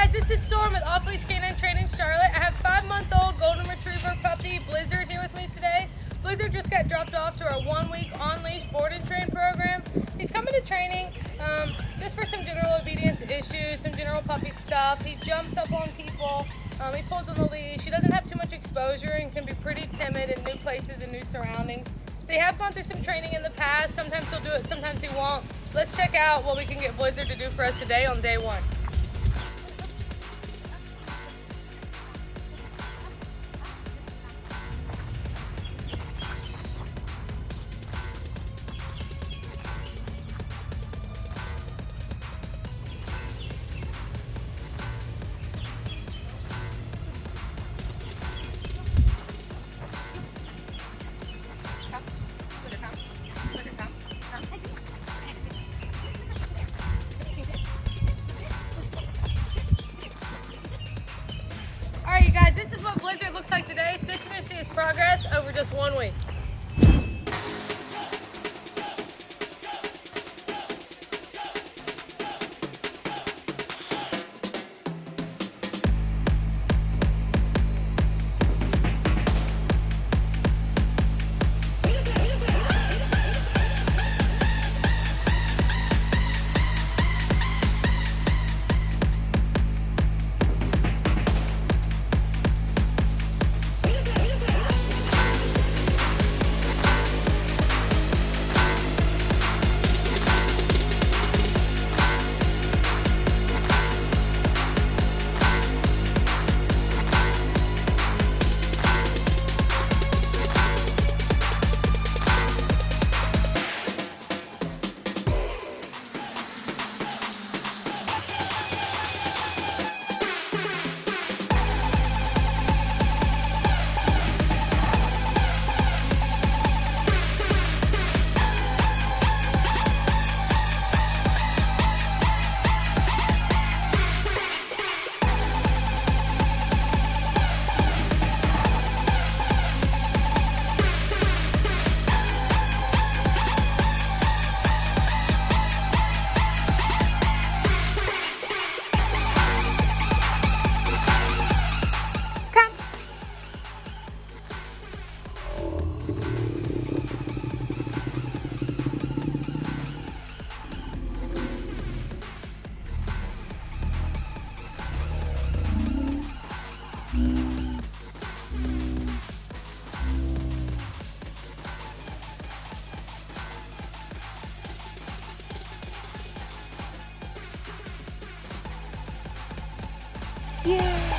guys, this is Storm with Off Leash Canine Training Charlotte. I have 5-month-old Golden Retriever puppy Blizzard here with me today. Blizzard just got dropped off to our 1-week on-leash board and train program. He's coming to training just for some general obedience issues, some general puppy stuff. He jumps up on people, he pulls on the leash. He doesn't have too much exposure and can be pretty timid in new places and new surroundings. They have gone through some training in the past. Sometimes he'll do it, sometimes he won't. Let's check out what we can get Blizzard to do for us today on day 1. Alright you guys, this is what Blizzard looks like today. Stay tuned to see his progress over just 1 week. Yeah.